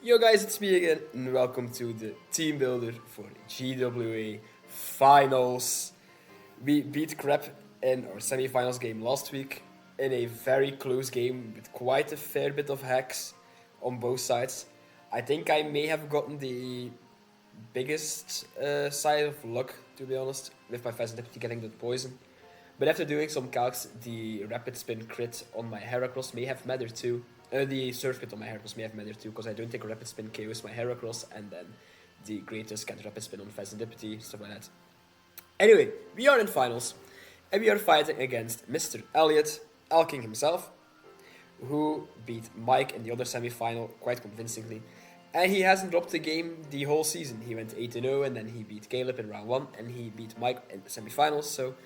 Yo guys, it's me again, and welcome to the team builder for GWA Finals. We beat Crep in our semi-finals game last week in a very close game with quite a fair bit of hacks on both sides. I think I may have gotten the biggest side of luck, to be honest, with my Pheasant getting the poison. But after doing some calcs, the rapid spin crit on my Heracross may have mattered too. The surf crit on my Heracross may have mattered too, because I don't think rapid spin KOs my Heracross, and then the greatest can rapid spin on Pheasant stuff like that. Anyway, we are in finals, and we are fighting against Mr. Elliot, Elking himself, who beat Mike in the other semi-final quite convincingly. And he hasn't dropped a game the whole season. He went 8-0, and then he beat Caleb in round 1, and he beat Mike in the semi-finals, so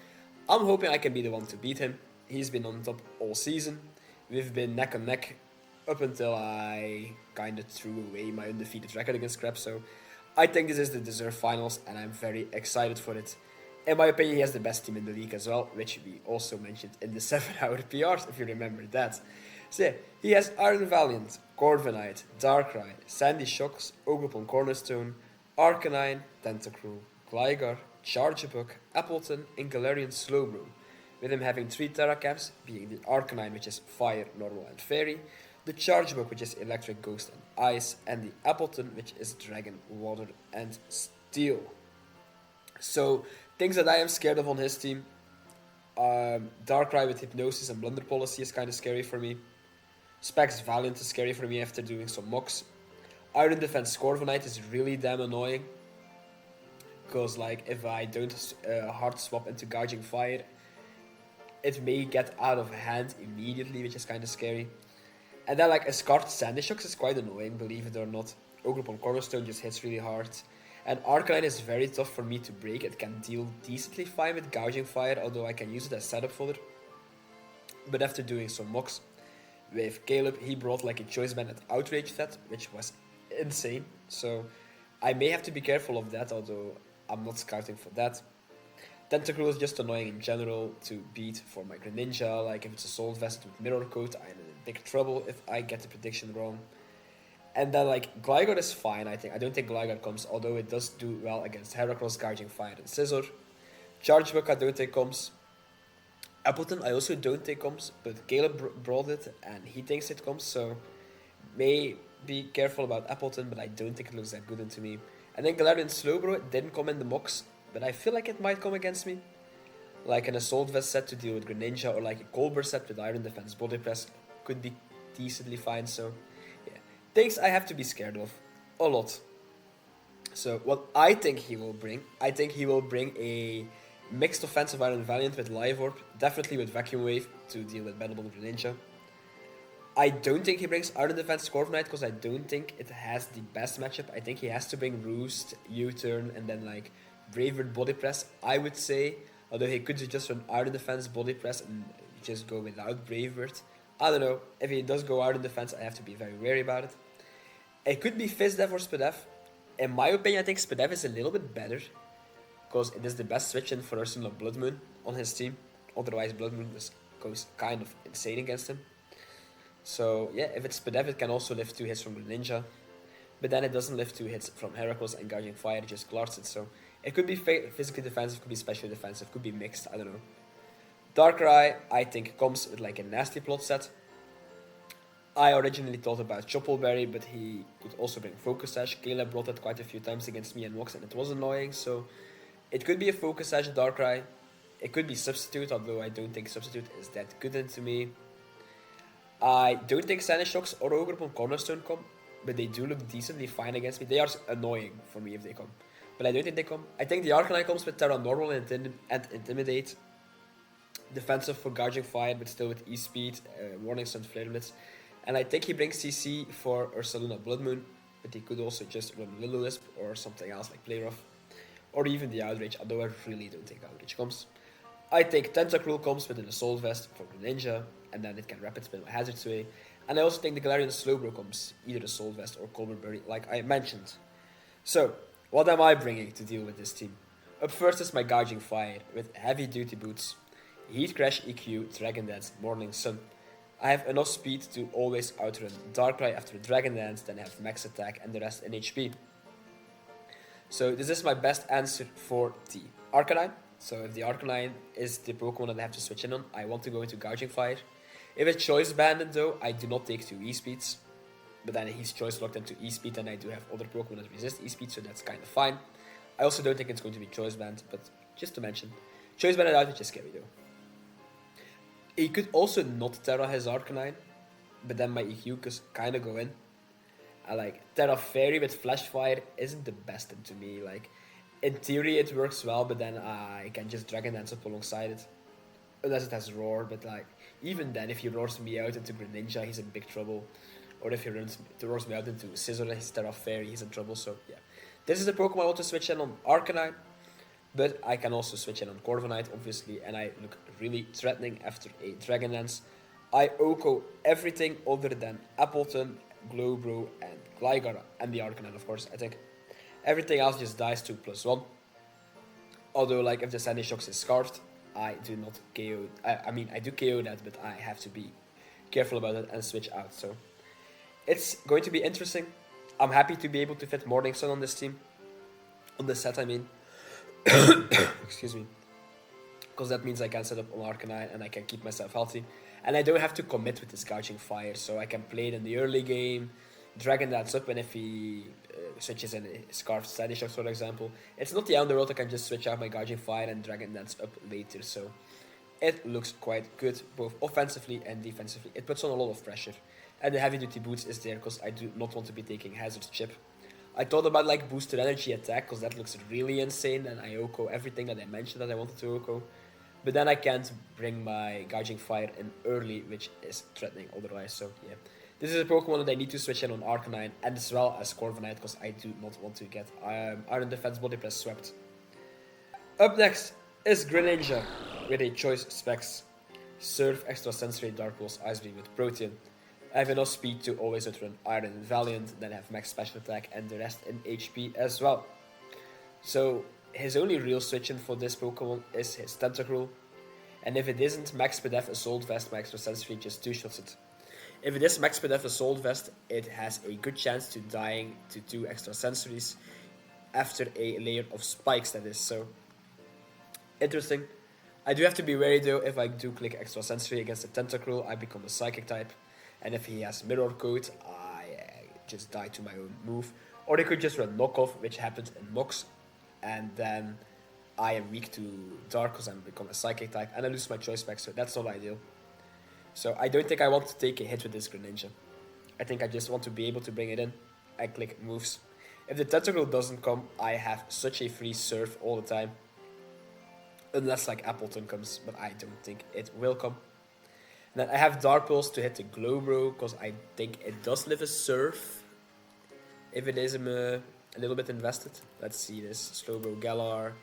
I'm hoping I can be the one to beat him. He's been on top all season. We've been neck and neck up until I kind of threw away my undefeated record against Crep, so I think this is the deserved finals, and I'm very excited for it. In my opinion, he has the best team in the league as well, which we also mentioned in the 7-hour PRs, if you remember that. So yeah, he has Iron Valiant, Corviknight, Darkrai, Sandy Shocks, Ogerpon Cornerstone, Arcanine, Tentacruel, Gligar, Charjabug, Appleton, and Galarian Slowbro, with him having 3 Terra Caps, being the Arcanine, which is Fire, Normal, and Fairy, the Charjabug, which is Electric, Ghost, and Ice, and the Appleton, which is Dragon, Water, and Steel. So, things that I am scared of on his team, Darkrai with Hypnosis and Blunder Policy is kind of scary for me. Specs Valiant is scary for me after doing some mocks. Iron Defense Corviknight is really damn annoying, because like if I don't hard swap into Gouging Fire, it may get out of hand immediately, which is kind of scary. And then like a Scarred Sandy Shocks is quite annoying, believe it or not. Ogerpon Cornerstone just hits really hard. And Arcanine is very tough for me to break. It can deal decently fine with Gouging Fire, although I can use it as setup fodder. But after doing some mocks with Caleb, he brought like a Choice Band at Outrage set, which was insane. So I may have to be careful of that, although I'm not scouting for that. Tentacruel is just annoying in general to beat for my Greninja. Like if it's a Soul Vest with Mirror Coat, I'm in big trouble if I get the prediction wrong. And then like Gligar is fine, I think. I don't think Gligar comes, although it does do well against Heracross, Gouging Fire, and Scizor. Charjabug I don't think comes. Appleton I also don't think comes, but Caleb brought it and he thinks it comes, so may be careful about Appleton, but I don't think it looks that good into me. And then Galarian Slowbro, it didn't come in the mocks, but I feel like it might come against me. Like an Assault Vest set to deal with Greninja, or like a Colbur set with Iron Defense Body Press could be decently fine, so yeah. Things I have to be scared of. A lot. So what I think he will bring a mixed offensive Iron Valiant with Live Orb, definitely with Vacuum Wave to deal with Battleborn Greninja. I don't think he brings Iron Defense Corviknight, because I don't think it has the best matchup. I think he has to bring Roost, U-Turn, and then like Brave Bird Body Press, I would say. Although he could just run Iron Defense Body Press and just go without Brave Bird. I don't know. If he does go Iron Defense, I have to be very wary about it. It could be FizzDev or Spadef. In my opinion, I think Spadef is a little bit better, because it is the best switch in for Ursula Blood Moon on his team. Otherwise, Blood Moon goes kind of insane against him. So yeah, if it's Spadef, it can also lift 2 hits from Greninja. But then it doesn't lift 2 hits from Heracross and Gouging Fire, it just glars it. So it could be physically defensive, could be specially defensive, could be mixed, I don't know. Darkrai, I think, comes with like a nasty plot set. I originally thought about Choppleberry, but he could also bring Focus Sash. Caleb brought it quite a few times against me and Mox, and it was annoying, so it could be a Focus Sash Darkrai. It could be Substitute, although I don't think Substitute is that good into me. I don't think Sandy Shocks or Ogerpon Cornerstone come, but they do look decently fine against me. They are annoying for me if they come, but I don't think they come. I think the Arcanine comes with Terra Normal and Intimidate. Defensive for Gouging Fire, but still with E-Speed, Warning Sun, Flare Blitz. And I think he brings CC for Ursaluna Blood Moon, but he could also just run Lillisp or something else like Play Rough. Or even the Outrage, although I really don't think Outrage comes. I think Tentacruel comes with an Assault Vest for Greninja, and then it can Rapid Spin with Hazard Sway. And I also think the Galarian Slowbro comes, either Assault Vest or Colbur like I mentioned. So, what am I bringing to deal with this team? Up first is my Gouging Fire, with Heavy Duty Boots, Heat Crash EQ, Dragon Dance, Morning Sun. I have enough speed to always outrun Darkrai after Dragon Dance, then I have max attack and the rest in HP. So this is my best answer for the Arcanine. So if the Arcanine is the Pokemon that I have to switch in on, I want to go into Gouging Fire. If it's Choice Banded though, I do not take 2 E-Speeds. But then he's Choice Locked into E-Speed, and I do have other Pokemon that resist E-Speed, so that's kind of fine. I also don't think it's going to be Choice Band, but just to mention. Choice Banded out, which is scary though. He could also not Terra his Arcanine, but then my EQ could kind of go in. I like Terra Fairy with Flash Fire isn't the best to me. Like, in theory it works well, but then I can just Dragon Dance up alongside it. Unless it has Roar, but like, even then, if he roars me out into Greninja, he's in big trouble. Or if he roars me out into Scizor and his Terra Fairy, he's in trouble, so yeah. This is the Pokemon I want to switch in on Arcanine, but I can also switch in on Corviknight, obviously, and I look really threatening after a Dragon Dance. I OHKO everything other than Appleton, Glowbro, and Gligar, and the Arcanine, of course, I think. Everything else just dies to +1. Although, like, if the Sandy Shocks is Scarfed, I do not KO. I mean, I do KO that, but I have to be careful about it and switch out, so. It's going to be interesting. I'm happy to be able to fit Morning Sun on this team. On this set, I mean. Excuse me. Because that means I can set up on Arcanine and I can keep myself healthy. And I don't have to commit with this Gouging Fire, so I can play it in the early game, Dragon Dance up, and if he switches in a Scarf Sandy Shocks, for example, it's not the end of the world. I can just switch out my Gouging Fire and Dragon Dance up later, so it looks quite good, both offensively and defensively. It puts on a lot of pressure. And the heavy duty boots is there because I do not want to be taking Hazard Chip. I thought about like boosted energy attack because that looks really insane, and I OHKO everything that I mentioned that I wanted to OHKO. But then I can't bring my Gouging Fire in early, which is threatening otherwise, so yeah. This is a Pokemon that I need to switch in on Arcanine and as well as Corviknight because I do not want to get Iron Defense Body Press swept. Up next is Greninja with a choice specs. Surf, Extra Sensory, Dark Pulse, Ice Beam with Protean. I have enough speed to always outrun Iron and Valiant, then I have max special attack and the rest in HP as well. So his only real switch in for this Pokemon is his Tentacruel. And if it isn't Max PDF Assault Vest, my Extra Sensory just 2-shots it. If it is Max PDF Assault Vest, it has a good chance to dying to 2 Extra Sensories after a layer of spikes, that is, so interesting. I do have to be wary though. If I do click Extra Sensory against the Tentacruel, I become a Psychic type. And if he has Mirror Coat, I just die to my own move. Or they could just run Knockoff, which happens in Mox. And then I am weak to Dark because I become a Psychic type. And I lose my choice back, so that's not ideal. So I don't think I want to take a hit with this Greninja. I think I just want to be able to bring it in. I click moves. If the Tentacruel doesn't come, I have such a free Surf all the time. Unless like Appleton comes, but I don't think it will come. And then I have Dark Pulse to hit the Glowbro, because I think it does live a Surf. If it is a little bit invested. Let's see this. Slowbro, Galar,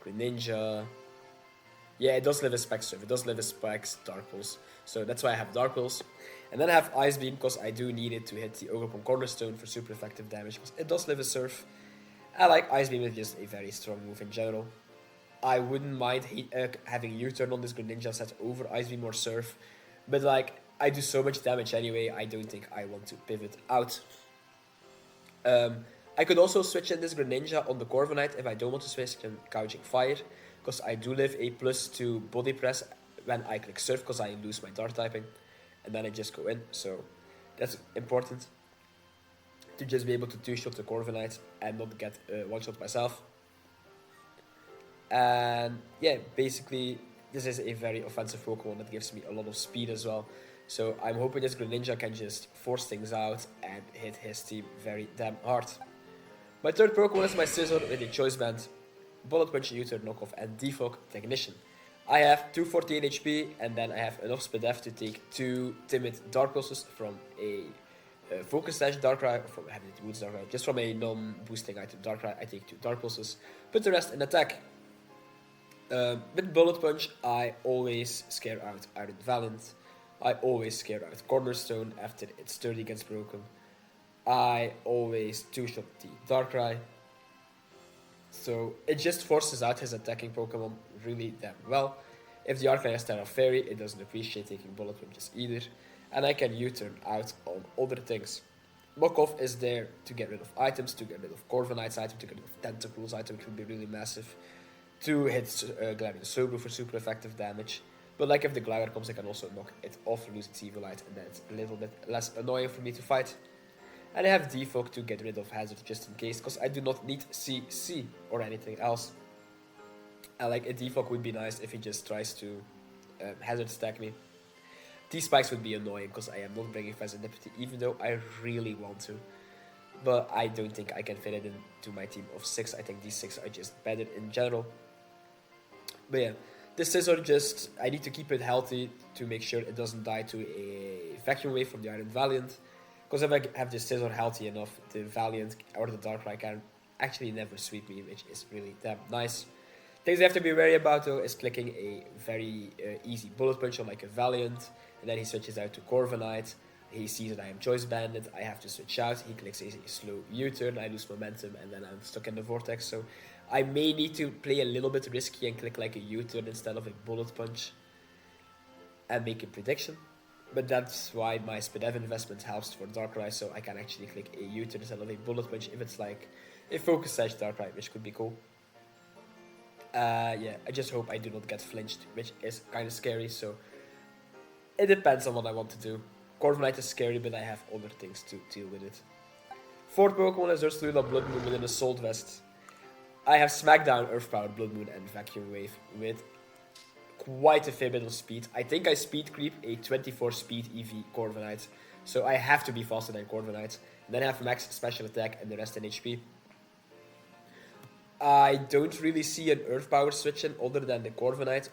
Greninja. Yeah, it does live a Spec Surf. It does live a Specs Dark Pulse. So that's why I have Dark Pulse. And then I have Ice Beam, because I do need it to hit the Ogre Cornerstone for super effective damage, because it does live a Surf. I like Ice Beam, it's just a very strong move in general. I wouldn't mind having U-turn on this Greninja set over Ice Beam or Surf. But like, I do so much damage anyway, I don't think I want to pivot out. I could also switch in this Greninja on the Corviknight if I don't want to switch in Gouging Fire. Because I do live a +2 body press when I click Surf, because I lose my Dart typing. And then I just go in, so that's important. To just be able to 2-shot the Corviknight and not get 1-shot myself. And yeah, basically, this is a very offensive Pokemon that gives me a lot of speed as well. So I'm hoping this Greninja can just force things out and hit his team very damn hard. My third Pokemon is my Scizor with a Choice Band, Bullet Punch, U-turn, Knockoff, and Defog Technician. I have 248 HP, and then I have enough SPDF to take 2 Timid Dark Pulses from a Focus Sash Darkrai, from Heavy Woods Darkrai, just from a non-boosting item Darkrai. I take 2 Dark Pulses, put the rest in attack. With Bullet Punch, I always scare out Iron Valiant. I always scare out Cornerstone after its sturdy gets broken. I always 2-shot the Darkrai. So it just forces out his attacking Pokemon really damn well. If the Arcanine has Terra Fairy, it doesn't appreciate taking Bullet Punches either. and I can U-turn out on other things. Mokov is there to get rid of items, to get rid of Corviknight's item, to get rid of Tentacles item, which would be really massive. To hit Galarian Slowbro for super effective damage. But like if the Gligar comes, I can also knock it off, lose its Evil Light, and then it's a little bit less annoying for me to fight. And I have Defog to get rid of Hazard just in case, because I do not need CC or anything else. And like a Defog would be nice if he just tries to Hazard stack me. T-Spikes would be annoying because I am not bringing Fast Serendipity, even though I really want to. But I don't think I can fit it into my team of 6. I think these 6 are just better in general. But yeah, the Scizor just, I need to keep it healthy to make sure it doesn't die to a Vacuum Wave from the Iron Valiant. Because if I have the Scizor healthy enough, the Valiant or the Darkrai can actually never sweep me, which is really damn nice. Things I have to be wary about though is clicking a very easy Bullet Punch on like a Valiant, and then he switches out to Corviknight. He sees that I am Choice Banded, I have to switch out, he clicks a slow U-turn, I lose momentum, and then I'm stuck in the Vortex. So I may need to play a little bit risky and click like a U-turn instead of a Bullet Punch and make a prediction. But that's why my SPDEV investment helps for Darkrai, so I can actually click a U-turn instead of a Bullet Punch if it's like a Focus Sash Darkrai, which could be cool. Yeah, I just hope I do not get flinched, which is kind of scary, so it depends on what I want to do. Corviknight is scary, but I have other things to deal with it. Fourth Pokemon is Ursaluna Blood Moon with an Assault Vest. I have Smackdown, Earth Power, Blood Moon, and Vacuum Wave with quite a fair bit of speed. I think I speed creep a 24 speed EV Corviknight, so I have to be faster than Corviknight. And then I have max special attack and the rest in HP. I don't really see an Earth Power switch in other than the Corviknight.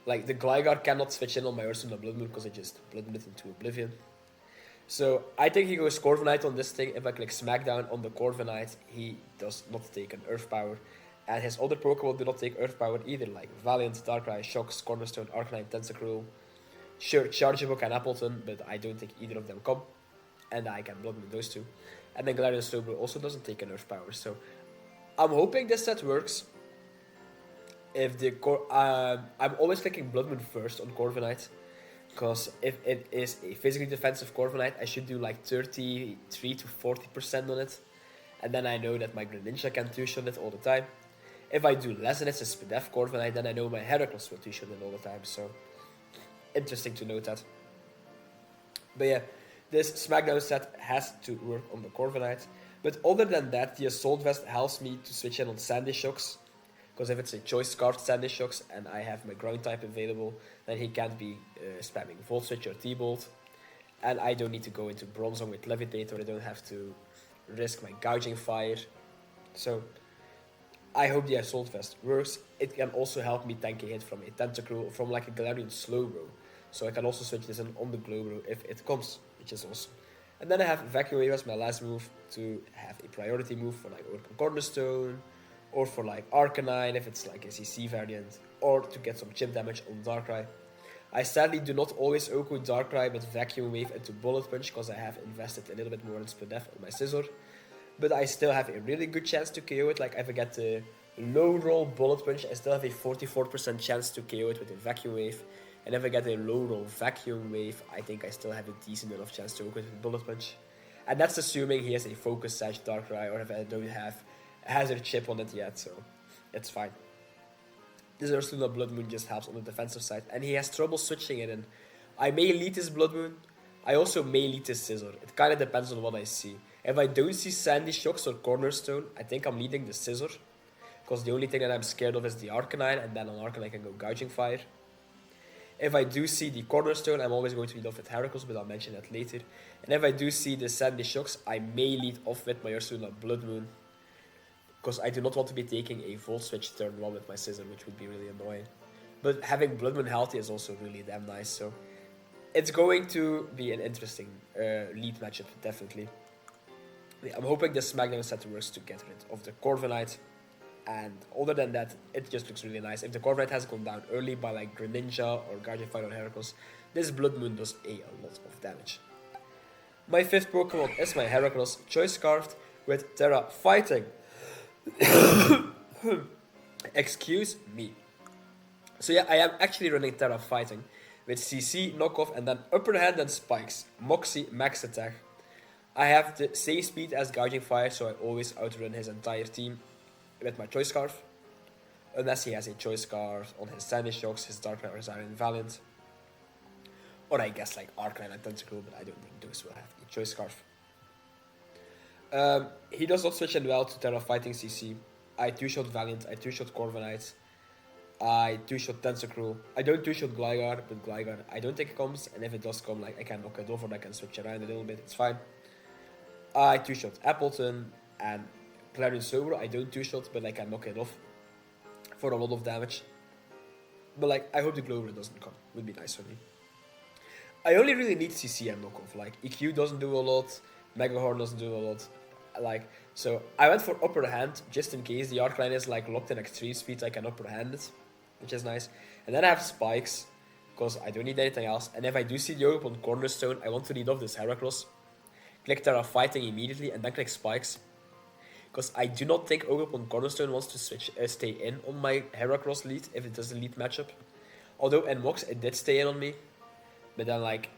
Like, the Gligar cannot switch in on my Ursaluna Blood Moon because I just Blood Moon it into Oblivion. So, I think he goes Corviknight on this thing. If I click Smackdown on the Corviknight, he does not take an Earth Power. And his other Pokemon do not take Earth Power either, like Valiant, Darkrai, Shocks, Cornerstone, Arcanine, Tentacruel. Sure, Chargeable and Appleton, but I don't think either of them come. And I can Blood Moon those two. And then Galarian Slowbro also doesn't take an Earth Power, so I'm hoping this set works. If the I'm always clicking Blood Moon first on Corviknight, because if it is a physically defensive Corviknight, I should do like 33 to 40% on it, and then I know that my Greninja can two-shot it all the time. If I do less than it's a SPDEV Corviknight, then I know my Heracross will two-shot it all the time. So interesting to note that. But yeah, this Smackdown set has to work on the Corviknight. But other than that, the Assault Vest helps me to switch in on Sandy Shocks. Because if it's a Choice Scarf Sandy Shocks and I have my Ground type available, then he can't be spamming Volt Switch or T-Bolt. And I don't need to go into Bronzong with Levitate, or I don't have to risk my Gouging Fire. So I hope the Assault Vest works. It can also help me tank a hit from a Tentacruel or from like a Galarian Slowbro. So I can also switch this in on the Glowbro if it comes, which is awesome. And then I have Vacuum Wave as my last move to have a priority move for like Open Cornerstone, or for like Arcanine if it's like a CC variant, or to get some chip damage on Darkrai. I sadly do not always Oko Darkrai with Vacuum Wave into Bullet Punch because I have invested a little bit more in SPDEV on my Scizor. But I still have a really good chance to KO it. Like if I get the low roll Bullet Punch, I still have a 44% chance to KO it with a Vacuum Wave. And if I get a low roll Vacuum Wave, I think I still have a decent enough chance to Oko it with Bullet Punch. And that's assuming he has a Focus Sash Darkrai, or if I don't have a Hazard Chip on it yet, so it's fine. This Ursaluna Blood Moon just helps on the defensive side, and he has trouble switching it in. I may lead his Blood Moon, I also may lead his Scizor. It kind of depends on what I see. If I don't see Sandy Shocks or Cornerstone, I think I'm leading the Scizor, because the only thing that I'm scared of is the Arcanine, and then on Arcanine I can go Gouging Fire. If I do see the Cornerstone, I'm always going to lead off with Heracross, but I'll mention that later. And if I do see the Sandy Shocks, I may lead off with my Ursaluna Blood Moon, because I do not want to be taking a Volt Switch turn 1 with my Scizor, which would be really annoying. But having Blood Moon healthy is also really damn nice, so it's going to be an interesting lead matchup, definitely. I'm hoping this Smackdown set works to get rid of the Corviknight, and other than that, it just looks really nice. If the Corviknight has gone down early by like Greninja or Guardian Fire or Heracross, this Blood Moon does a lot of damage. My fifth Pokemon is my Heracross, Choice Scarfed with Terra Fighting. Excuse me. So yeah, I am actually running Terra Fighting, with CC, knockoff, and then upper hand and spikes. Moxie, max attack. I have the same speed as Gouging Fire, so I always outrun his entire team with my Choice Scarf. Unless he has a Choice Scarf on his Sandy Shocks, his Dark Knight or his Iron Valiant. Or I guess like Arcanine and Tentacle, but I don't think those will have a Choice Scarf. He does not switch in well to Terra Fighting CC. I 2-shot Valiant, I 2-shot Corviknight, I 2-shot Tentacruel. I don't 2-shot Gligar, but Gligar I don't think it comes, and if it does come, like I can knock it off or I can switch around a little bit, it's fine. I 2-shot Appleton and Clarion Sober. I don't 2-shot, but I can knock it off for a lot of damage. But like, I hope the Glover doesn't come, would be nice for me. I only really need CC and knockoff, like EQ doesn't do a lot, Mega Horn doesn't do a lot. Like, so I went for upper hand just in case the Arcanine is like locked in extreme speed, I can upper hand it, which is nice. And then I have spikes because I don't need anything else. And if I do see the Open Cornerstone, I want to lead off this Heracross. Click Terra Fighting immediately and then click spikes, because I do not think Open Cornerstone wants to stay in on my Heracross lead if it does a lead matchup. Although in Mox it did stay in on me, but then like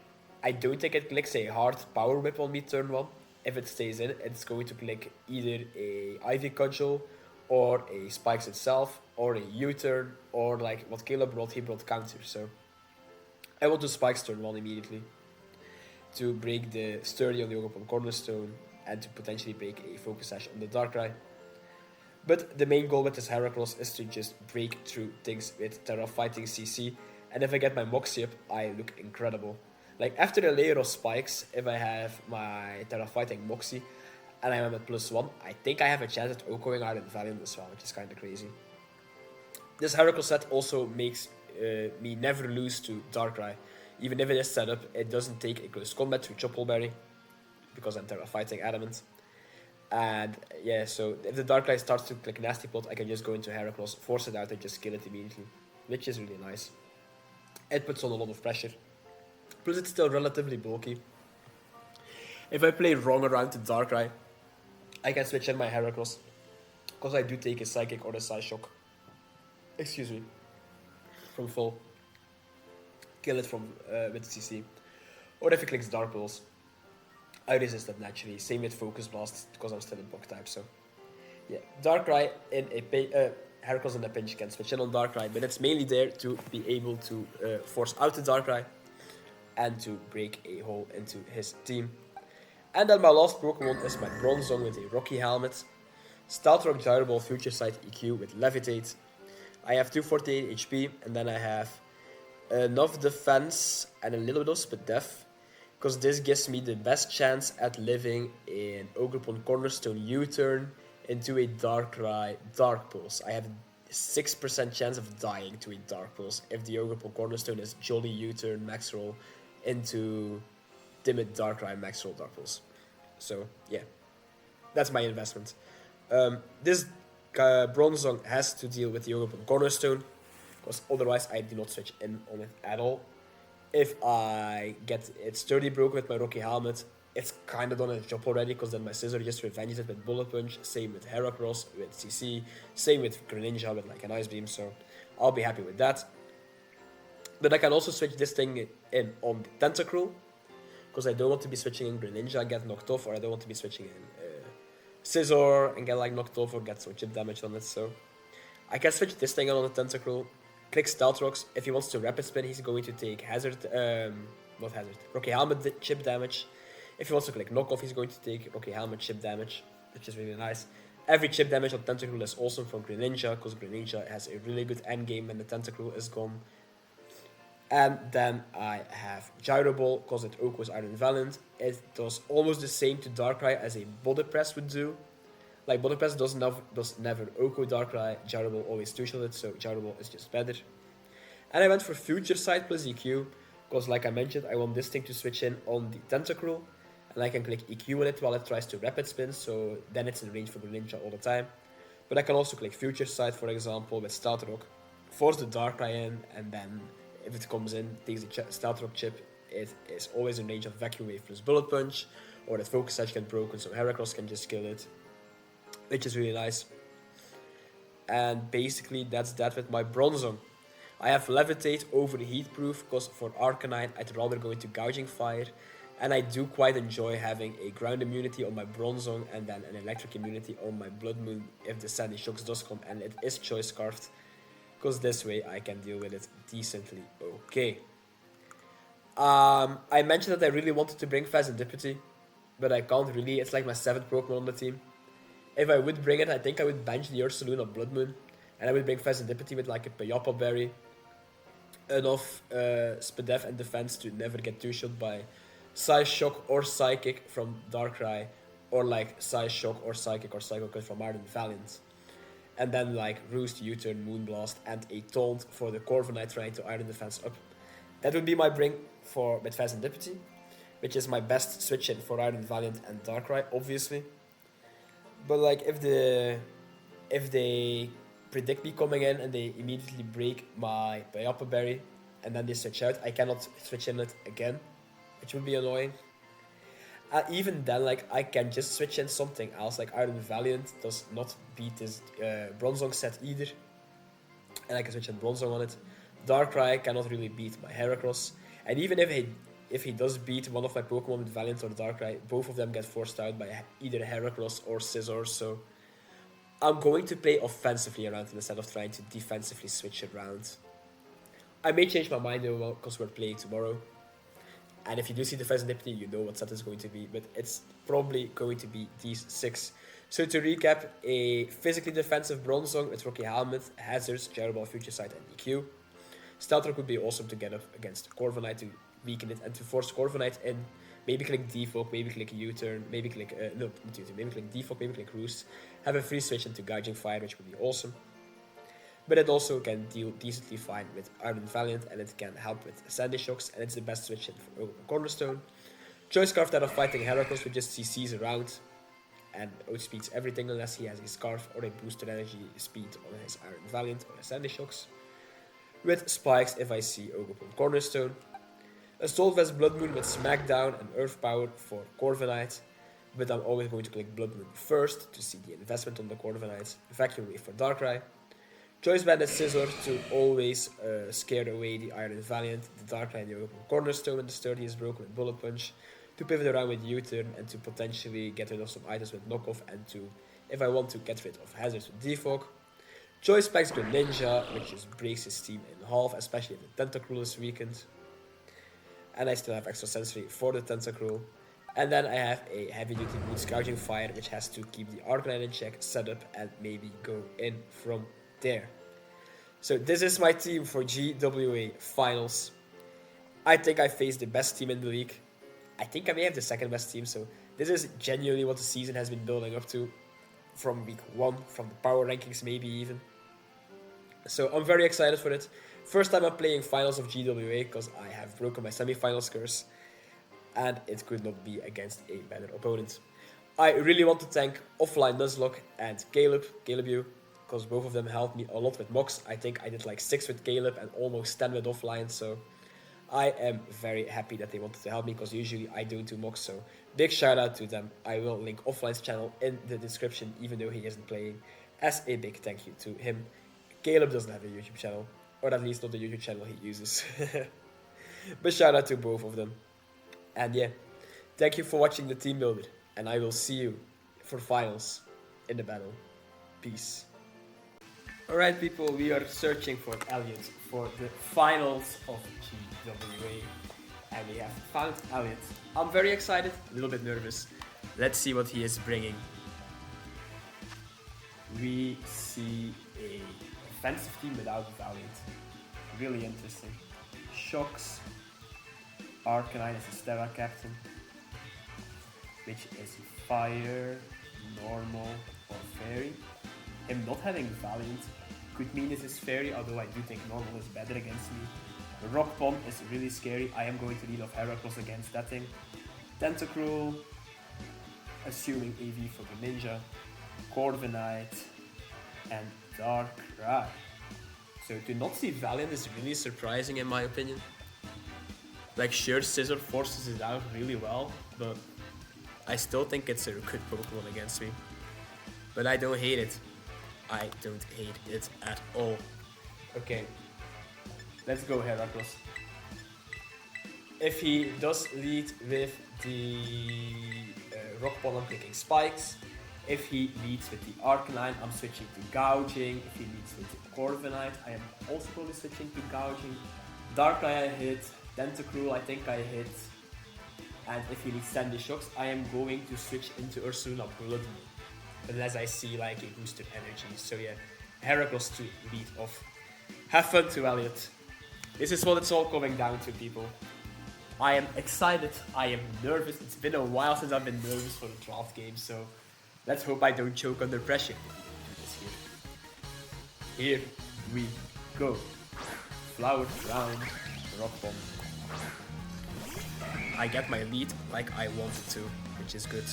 I don't think it clicks a hard Power Whip on me turn 1. If it stays in, it's going to click either a Ivy Cudgel or a Spikes itself or a U-turn or like what Caleb brought, he brought counter. So I want to Spikes turn 1 immediately to break the Sturdy on the Open Cornerstone and to potentially break a Focus Sash on the Darkrai. But the main goal with this Heracross is to just break through things with Terra Fighting CC, and if I get my Moxie up, I look incredible. Like after a layer of spikes, if I have my Terra Fighting Moxie and I am at +1, I think I have a chance at Okoing Iron Valiant as well, which is kind of crazy. This Heracross set also makes me never lose to Darkrai. Even if it is set up, it doesn't take a close combat through Choppleberry, because I'm Terra Fighting Adamant. And yeah, so if the Darkrai starts to click Nasty Plot, I can just go into Heracross, force it out and just kill it immediately, which is really nice. It puts on a lot of pressure. Plus it's still relatively bulky. If I play wrong around to Darkrai, I can switch in my Heracross, because I do take a Psychic or a Psyshock. Excuse me. From full. Kill it from with CC. Or if it clicks Dark Pulse, I resist it naturally. Same with Focus Blast, because I'm still in Bug type, so... Yeah, Darkrai in a Heracross in a pinch can switch in on Darkrai, but it's mainly there to be able to force out the Darkrai and to break a hole into his team. And then my last Pokemon is my Bronzong with a Rocky Helmet, Stealth Rock, Gyro Ball, Future Sight, EQ with Levitate. I have 248 HP, and then I have enough defense and a little bit of Spit Def, because this gives me the best chance at living in Ogerpon Cornerstone U-turn into a Darkrai Dark Pulse. I have 6% chance of dying to a Dark Pulse if the Ogerpon Cornerstone is Jolly U-turn Max Roll into Timid Darkrai Max Roll Dark Pulse. So yeah, that's my investment. This Bronzong has to deal with the Ogerpon Cornerstone, because otherwise I do not switch in on it at all. If I get it sturdy broken with my Rocky Helmet, it's kind of done its job already, because then my Scissor just revenges it with Bullet Punch, same with Heracross, with CC, same with Greninja with like an Ice Beam, so I'll be happy with that. But I can also switch this thing in on the Tentacruel, because I don't want to be switching in Greninja and get knocked off, or I don't want to be switching in Scissor and get like knocked off or get some chip damage on it, so I can switch this thing on the Tentacruel. Click Stealth Rocks. If he wants to Rapid Spin, he's going to take Rocky Helmet chip damage. If he wants to click Knockoff, he's going to take Rocky Helmet chip damage, which is really nice. Every chip damage on Tentacruel is awesome from Greninja, because Greninja has a really good endgame when the Tentacruel is gone. And then I have Gyro Ball, because it Oko's Iron Valiant. It does almost the same to Darkrai as a Body Press would do. Like, Body Press does never Oko Darkrai, Gyro Ball always 2-shot it, so Gyro Ball is just better. And I went for Future Sight plus EQ, because like I mentioned, I want this thing to switch in on the Tentacruel, and I can click EQ on it while it tries to Rapid Spin, so then it's in range for Greninja all the time. But I can also click Future Sight, for example, with Stealth Rock, force the Darkrai in, and then if it comes in, takes the Stealth Rock chip, it is always in range of Vacuum Wave plus Bullet Punch, or that Focus Edge can broken, so Heracross can just kill it, which is really nice. And basically that's that with my Bronzong. I have Levitate over Heat Proof because for Arcanine I'd rather go into Gouging Fire. And I do quite enjoy having a ground immunity on my Bronzong and then an electric immunity on my Blood Moon if the Sandy Shocks does come and it is Choice Scarfed. Because this way I can deal with it decently okay. I mentioned that I really wanted to bring Fazandipity, but I can't really. It's like my 7th Pokemon on the team. If I would bring it, I think I would bench the Ursaluna on Blood Moon, and I would bring Fazandipity with like a Payapa Berry, enough Spadef and defense to never get two-shot by Psy-Shock or Psychic from Darkrai, or like Psy-Shock or Psychic or Psycho Cut from Ardent Valiant. And then like Roost, U-Turn, Moonblast, and a Taunt for the Corviknight trying to Iron Defense up. That would be my bring for with Fazandipity, which is my best switch in for Ardent Valiant and Darkrai, obviously. But like if they predict me coming in and they immediately break my Payapa Berry and then they switch out, I cannot switch in it again, which would be annoying. Even then, like I can just switch in something else. Like Iron Valiant does not beat this Bronzong set either, and I can switch in Bronzong on it. Darkrai cannot really beat my Heracross, and even if he does beat one of my Pokemon with Valiant or Darkrai, both of them get forced out by either Heracross or Scizor. So I'm going to play offensively around instead of trying to defensively switch around. I may change my mind though because we're playing tomorrow. And if you do see the Fazandipity, you know what set is going to be, but it's probably going to be these 6. So to recap, a physically defensive Bronzong with Rocky Helmet, Hazards, Gyro Ball, Future Sight, and EQ. Stealth Rock would be awesome to get up against Corviknight to weaken it and to force Corviknight in. Maybe click Defog, maybe click U-Turn, maybe click, maybe click Defog, maybe click Roost. Have a free switch into Gouging Fire, which would be awesome. But it also can deal decently fine with Iron Valiant, and it can help with Sandy Shocks, and it's the best switch in for Cornerstone. Choice Scarf that are fighting Heracross with just CCs around, and outspeeds everything unless he has a Scarf or a boosted energy speed on his Iron Valiant or his Sandy Shocks. With Spikes if I see Ogerpon Cornerstone. A Solvest Blood Moon with Smackdown and Earth Power for Corviknight, but I'm always going to click Blood Moon first to see the investment on the Corviknight. Vacuum Wave for Darkrai. Choice Bandit Scizor to always scare away the Iron Valiant, the Darkrai and the Ogerpon Cornerstone when the Sturdy is broken with Bullet Punch. To pivot around with U-Turn and to potentially get rid of some items with Knockoff, and to, if I want to, get rid of Hazards with Defog. Choice Specs Greninja, which just breaks his team in half, especially if the Tentacruel is weakened. And I still have extra sensory for the Tentacruel. And then I have a heavy duty boots Gouging Fire, which has to keep the Arcanine in check, set up, and maybe go in from there. So this is my team for GWA Finals. I think I faced the best team in the league. I think I may have the second best team, so this is genuinely what the season has been building up to from week 1, from the power rankings maybe even. So I'm very excited for it. First time I'm playing finals of GWA because I have broken my semi-finals curse, and it could not be against a better opponent. I really want to thank Offline Nuzlocke and Caleb U, because both of them helped me a lot with mocks. I think I did like 6 with Caleb and almost 10 with Offline, so I am very happy that they wanted to help me, because usually I don't do mocks, so big shout out to them. I will link Offline's channel in the description, even though he isn't playing, as a big thank you to him. Caleb doesn't have a YouTube channel, or at least not the YouTube channel he uses. But shout out to both of them. And yeah, thank you for watching the Team Builder, and I will see you for finals in the battle. Peace. Alright people, we are searching for Elliot for the finals of GWA, and we have found Elliot. I'm very excited, a little bit nervous. Let's see what he is bringing. We see a offensive team without Valiant. Really interesting. Shocks. Arcanine is a Stella captain, which is Fire, Normal, or Fairy. Him not having Valiant could mean this is Fairy, although I do think Normal is better against me. The Rock Bomb is really scary. I am going to lead off Heracross against that thing. Tentacruel, assuming AV for the Ninja, Corviknight, and Darkrai. So to not see Valiant is really surprising in my opinion. Like sure, Scizor forces it out really well, but I still think it's a good Pokemon against me. But I don't hate it. I don't hate it at all. Okay, Let's go, Heracross. If he does lead with the Rock Ball, I'm clicking Spikes. If he leads with the Arcanine, I'm switching to Gouging. If he leads with the Corviknight, I am also probably switching to Gouging. Darkrai I hit, Tentacruel I think I hit. And if he leads Sandy Shocks, I am going to switch into Ursula Blood Moon. Unless I see like a boosted energy. So yeah, Heracross to lead off. Have fun to Elliot. This is what it's all coming down to, people. I am excited, I am nervous. It's been a while since I've been nervous for a draft game, so let's hope I don't choke under pressure. Here we go. Flower Crown, Rock Bomb. I get my lead like I wanted to, which is good.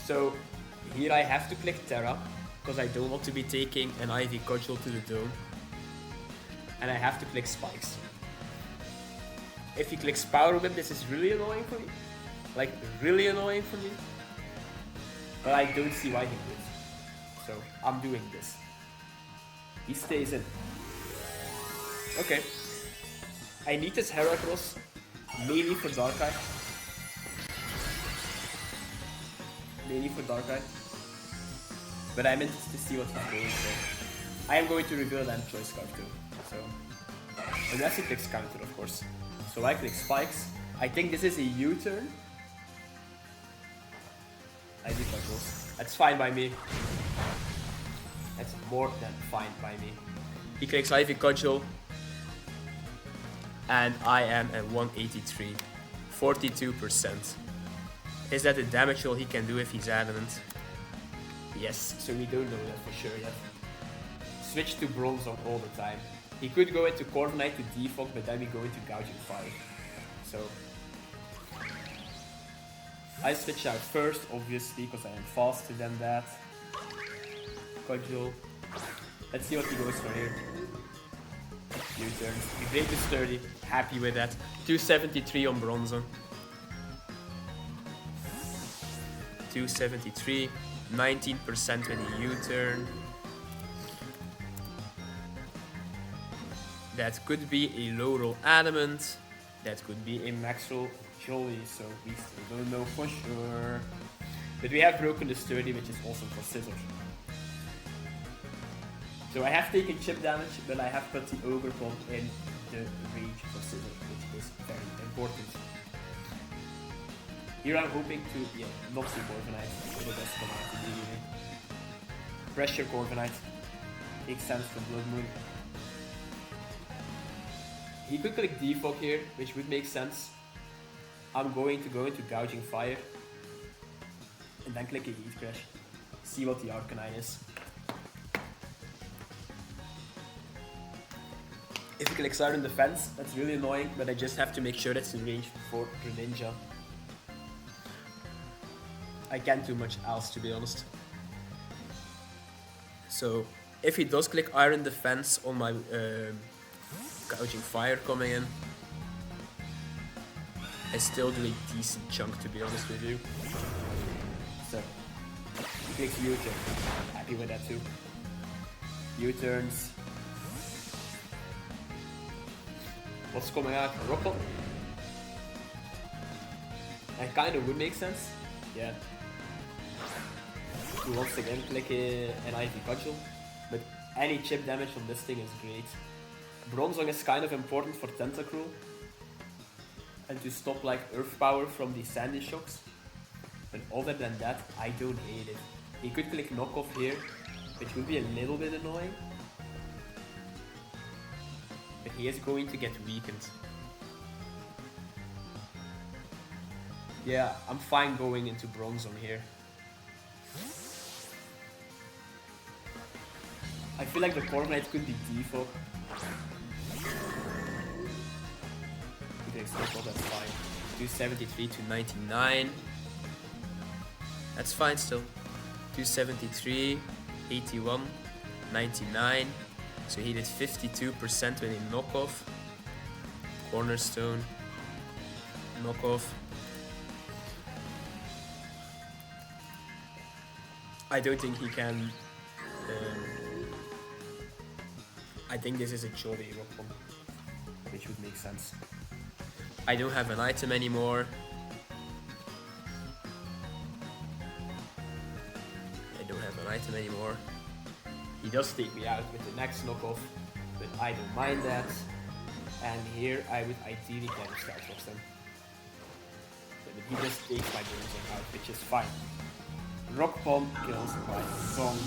So here I have to click Terra, because I don't want to be taking an Ivy Cudgel to the dome. And I have to click Spikes. If he clicks Power Whip, this is really annoying for me. Like, really annoying for me. But I don't see why he did. So, I'm doing this. He stays in. Okay. I need this Heracross, mainly for Darkrai. Mainly for Darkrai. But I'm interested to see what he's doing, so I am going to reveal that Choice Scarf too. So, unless he clicks Counter, of course. So I click Spikes. I think this is a U-turn. I do Cudgels. That's fine by me. That's more than fine by me. He clicks Ivy Cudgel. And I am at 183. 42%. Is that the damage roll he can do if he's adamant? Yes, so we don't know that for sure yet. Switch to Bronze on all the time. He could go into Corviknight to defog, but then we go into Gouging Fire. So I switch out first, obviously, because I am faster than that. Cudgel. Let's see what he goes for here. U-turn. He breaks to 30. Happy with that. 273 on Bronzong. 273. 19% with a U-turn. That could be a low roll Adamant. That could be a max roll Jolly, so we still don't know for sure. But we have broken the sturdy, which is awesome for Scissor. So I have taken chip damage, but I have put the Ogre Bomb in the range for Scissor, which is very important. Here I'm hoping to, not see Corviknight, so that's come out immediately. Pressure Corviknight. Makes sense for Blood Moon. He could click Defog here, which would make sense. I'm going to go into Gouging Fire. And then click a Heat Crash. See what the Arcanine is. If he clicks Iron Defense, that's really annoying, but I just have to make sure that's in range for Greninja. I can't do much else, to be honest. So, if he does click Iron Defense on my Gouging Fire coming in, I still do a decent chunk, to be honest with you. So, he clicks U-turn. Happy with that too. U-turns. What's coming out? Rockle? That kind of would make sense. Yeah. To once again click an Ivy Cudgel. But any chip damage on this thing is great. Bronzong is kind of important for Tentacruel. And to stop like Earth Power from the Sandy Shocks. But other than that, I don't hate it. He could click Knockoff here, which would be a little bit annoying. But he is going to get weakened. Yeah, I'm fine going into Bronzong here. I feel like the Corviknight could be defog. That's fine. 273 to 99. That's fine still. 273, 81, 99. So he did 52% with a knockoff. Cornerstone. Knockoff. I don't think he can I think this is a Jolly rock bomb, which would make sense. I don't have an item anymore. He does take me out with the next knockoff, but I don't mind that. And here I would ideally get a Star Fox then. But he just takes my Bronzong out, which is fine. Rock Bomb kills my Zong,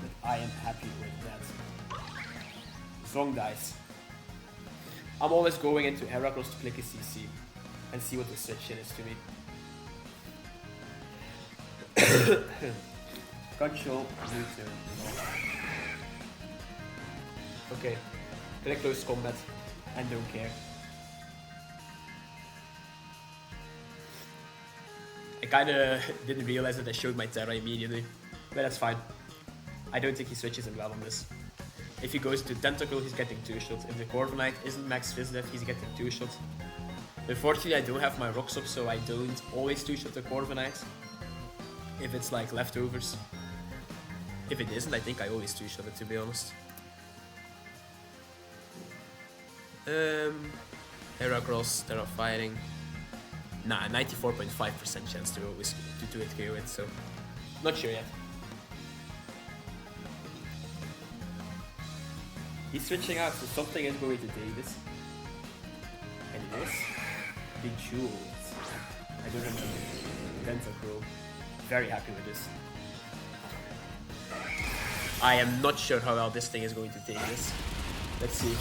but I am happy with that. Zong dies. I'm always going into Heracross to click a CC and see what the switch in is to me. Control, U-turn. Okay, click close combat and don't care. I kinda didn't realize that I showed my Terra immediately, but that's fine. I don't think he switches in well on this. If he goes to Tentacle, he's getting 2 shots. If the Corviknight isn't max Fizdef, he's getting 2 shots. Unfortunately, I don't have my rocks up, so I don't always 2-shot the Corviknight. If it's like leftovers. If it isn't, I think I always 2-shot it, to be honest. Heracross, Terra Fighting. Nah, 94.5% chance to always do it KO it, so not sure yet. He's switching out, so something is going to Davis. And it is Bejeweled. I don't remember. Tentacruel. Very happy with this. I am not sure how well this thing is going to take this. Let's see.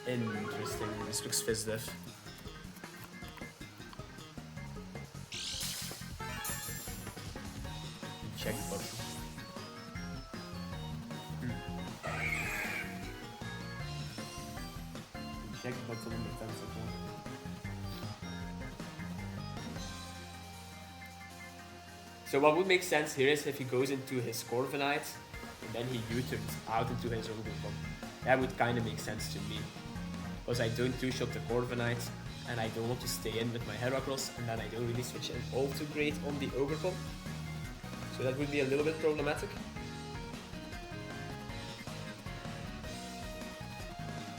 Interesting. This looks Fizdef. Check button. Check button on the Tentacle. So what would make sense here is if he goes into his Corviknight and then he U-turns out into his Ogerpon. That would kind of make sense to me. Because I don't 2-shot the Corviknight and I don't want to stay in with my Heracross and then I don't really switch in all too great on the Ogerpon. So that would be a little bit problematic.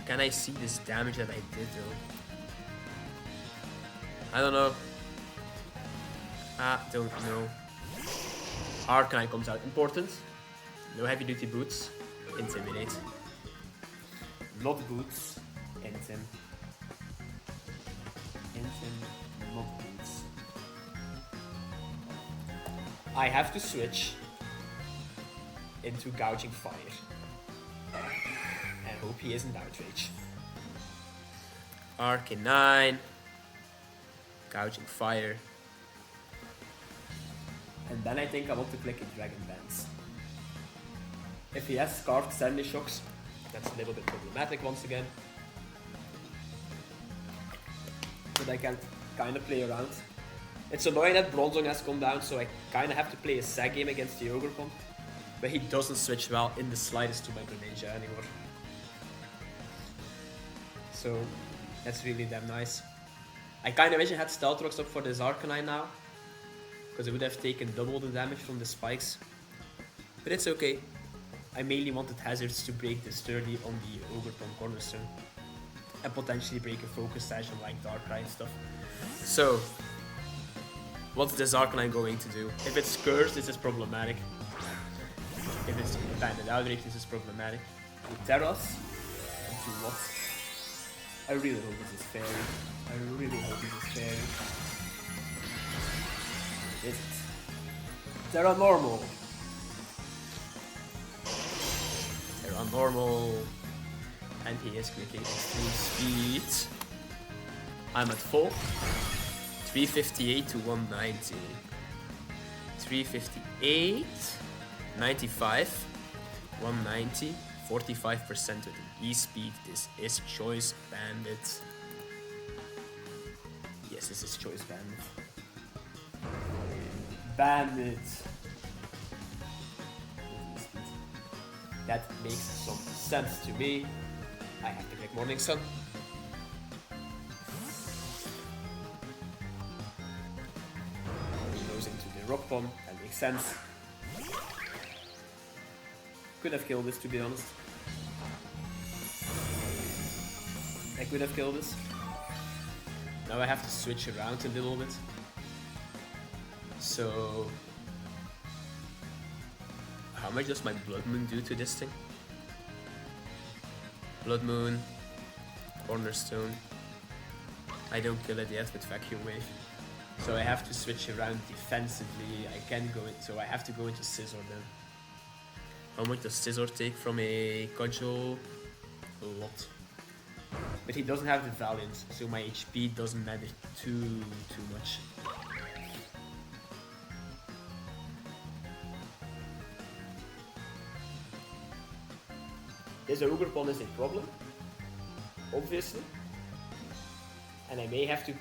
Can I see this damage that I did though? I don't know. I don't know. Arcanine comes out. Important. No heavy duty boots. Intimidate. Not boots. Intim. Intim. Not boots. I have to switch into Gouging Fire. And hope he isn't Outrage. Arcanine. Gouging Fire. And then I think I want to click a Dragon Dance. If he has Scarfed Sandy Shocks, that's a little bit problematic once again. But I can kind of play around. It's annoying that Bronzong has come down, so I kind of have to play a sag game against the Ogerpon. But he doesn't switch well in the slightest to my Greninja anymore. So that's really damn nice. I kind of wish I had Stealth Rocks up for this Arcanine now. Because it would have taken double the damage from the spikes. But it's okay. I mainly wanted Hazards to break the Sturdy on the Ogerpon Cornerstone. And potentially break a Focus Sash on like Darkrai and stuff. So, what's this Arcanine going to do? If it's Cursed, this is problematic. If it's Banded Outrage, this is problematic. With Terras, into what? I really hope this is Fairy. I really hope this is Fairy. Is it? Terra Normal. Terra Normal. And he is clicking extreme speed. I'm at full. 358 to 190. 358. 95. 190. 45% with an E-speed. This is Choice Bandit. Yes, this is Choice Bandit. Bandit. That makes some sense to me. I have to click Morning Sun. He goes into the Rock Bomb. That makes sense. Could have killed this, to be honest. I could have killed this. Now I have to switch around a little bit. So... how much does my Blood Moon do to this thing? Blood Moon, Cornerstone. I don't kill it yet with Vacuum Wave. So I have to switch around defensively. I can go in, so I have to go into Scissor then. How much does Scissor take from a Cudgel? A lot. But he doesn't have the Valiant, so my HP doesn't matter too much. This Ogre Pawn is a problem, obviously. And I may have to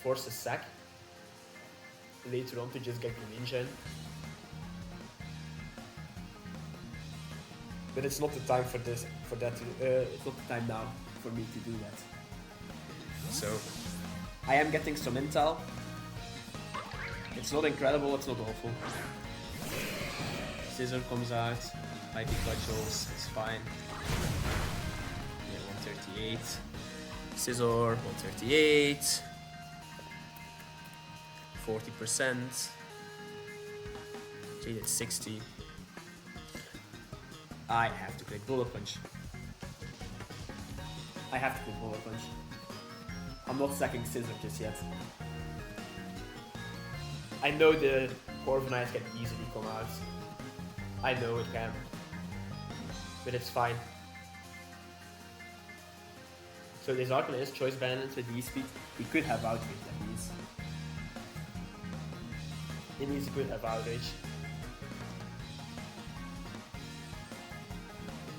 force a sack later on to just get the ninja in. But it's not the time for this, it's not the time now for me to do that. So, I am getting some intel. It's not incredible, it's not awful. Scissor comes out, IP Cudgels, it's fine. Yeah, 138. Scissor, 138. 40%. Treated 60. I have to click Bullet Punch. I have to click Bullet Punch. I'm not sacking Scissor just yet. I know the Corviknight can easily come out. I know it can. But it's fine. So this Arcanine is choice balanced with E-Speed. He could have Outrage at least. He needs to have Outrage.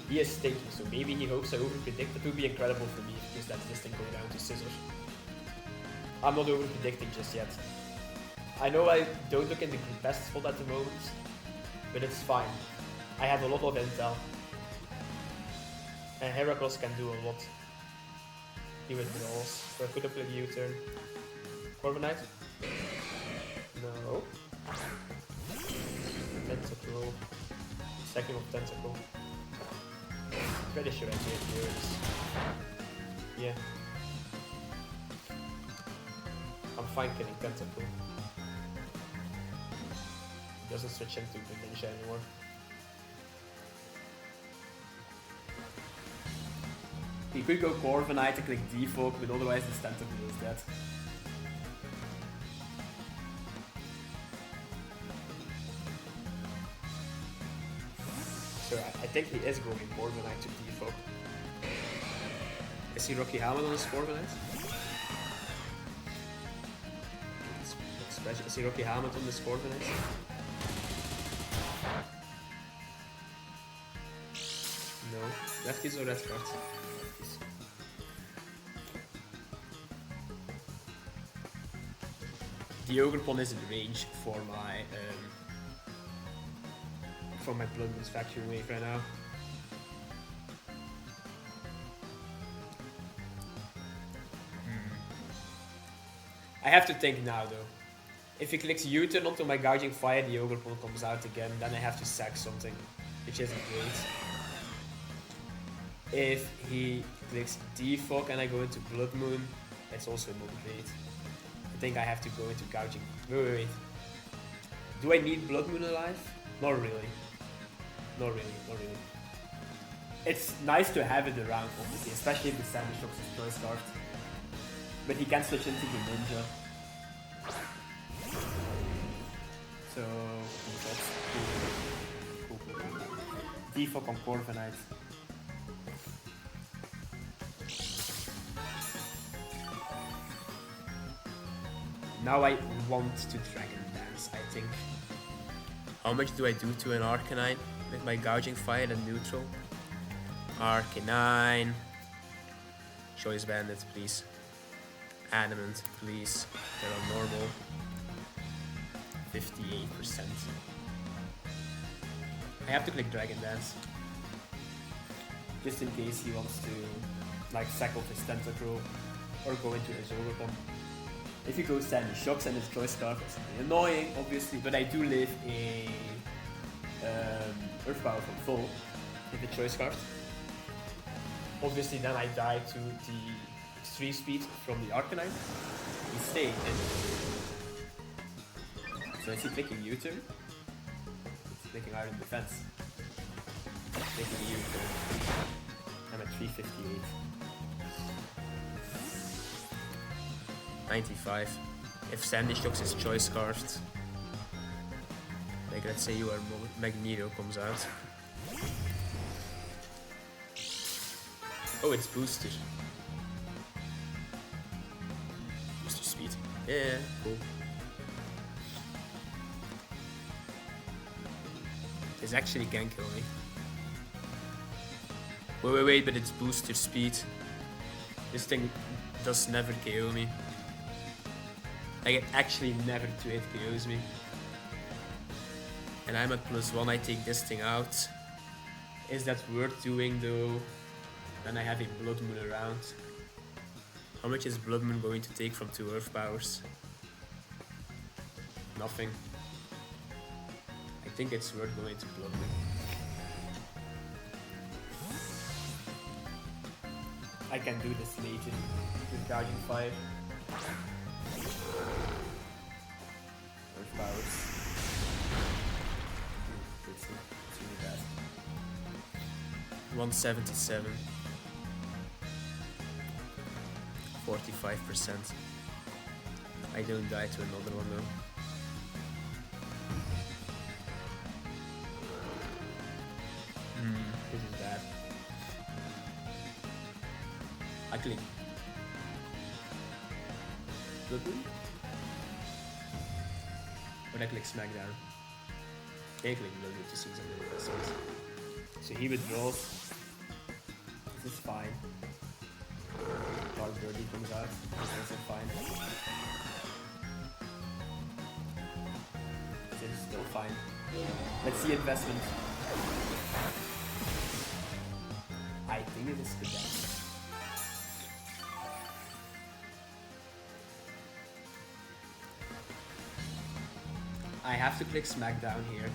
He is stinky, so maybe he hopes I overpredict. It would be incredible for me because that's this thing going down to Scissors. I'm not overpredicting just yet. I know I don't look in the best spot at the moment, but it's fine. I have a lot of intel. And Heracross can do a lot. He withdraws. So I could have played U-turn. Corviknight? No. Tentacle. Second of Tentacle. Pretty sure I did yours. Yeah. I'm fine killing Tentacle. Doesn't switch into the ninja anymore. He could go Corviknight to click Defog, but otherwise the Tentacle is dead. So I think he is going Corviknight to Defog. Is he Rocky Helmet on his Corviknight? Is he Rocky Helmet on this Corviknight? No. Lefties or red cards? Lefties. The Ogre Pawn is in range for my Blood Moon's Vacuum Wave right now. I have to think now though. If he clicks U-turn onto my Gouging Fire, the Ogre Pawn comes out again, then I have to sack something, which isn't great. If he clicks Defog and I go into Blood Moon, it's also not great. I think I have to go into Gouging. Wait. Do I need Blood Moon alive? Not really. Not really. It's nice to have it around, obviously, especially if the Sandy Shocks is choice card. But he can switch into the ninja. So, cool. Defog on Corviknight. Now I want to Dragon Dance, I think. How much do I do to an Arcanine with my Gouging Fire and neutral? Arcanine. Choice Bandit, please. Adamant, please. They're on normal. 58%. I have to click Dragon Dance. Just in case he wants to like sack off his Tentacruel or go into his Overcome. If he goes Sandy Shocks and his choice card, it's annoying obviously, but I do live a Earth Power from full with the choice card. Obviously then I die to the extreme speed from the Arcanine. He stayed in. So is he clicking U-turn? He's clicking Iron Defense. Clicking U-turn. I'm at 358. 95. If Sandy shocks his choice card, like let's say you are Magneto comes out. Oh, it's booster. Booster speed. Yeah, cool. It's actually can kill me. Wait, but it's booster speed. This thing does never KO me. Like it actually never 2-hit KOs me. And I'm at +1, I take this thing out. Is that worth doing though? Then I have a Blood Moon around. How much is Blood Moon going to take from 2 Earth Powers? Nothing. I think it's worth going to Blood Moon. I can do this later with Guardian Fire. Earth Powers. It's really bad. 177. 45%. I don't die to another one though. This is bad. Actually, Blood Moon? Would I click Smackdown? I click Blood Moon to see something like this. So he withdraws. This is fine. Dark Birdie comes out. This is also fine. This is still fine. Let's see investment. I think it is the best. I have to click Smackdown here.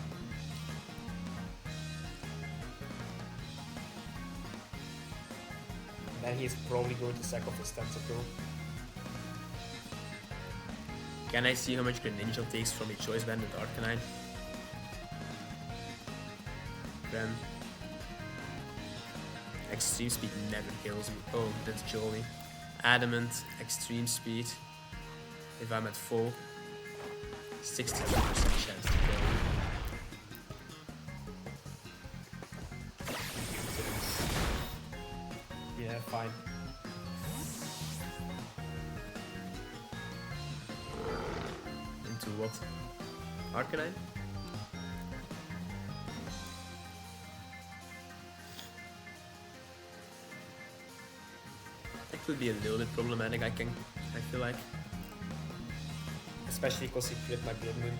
Then he's probably going to sack off his Tentacle. Can I see how much Greninja takes from a Choice Banded Arcanine? Then Extreme Speed never kills me. Oh, that's Jolly. Adamant, Extreme Speed. If I'm at full, 62% chance to kill. Yeah, fine. Into what? Arcanine? That could be a little bit problematic, I feel like. Especially because he crit my Blood Moon.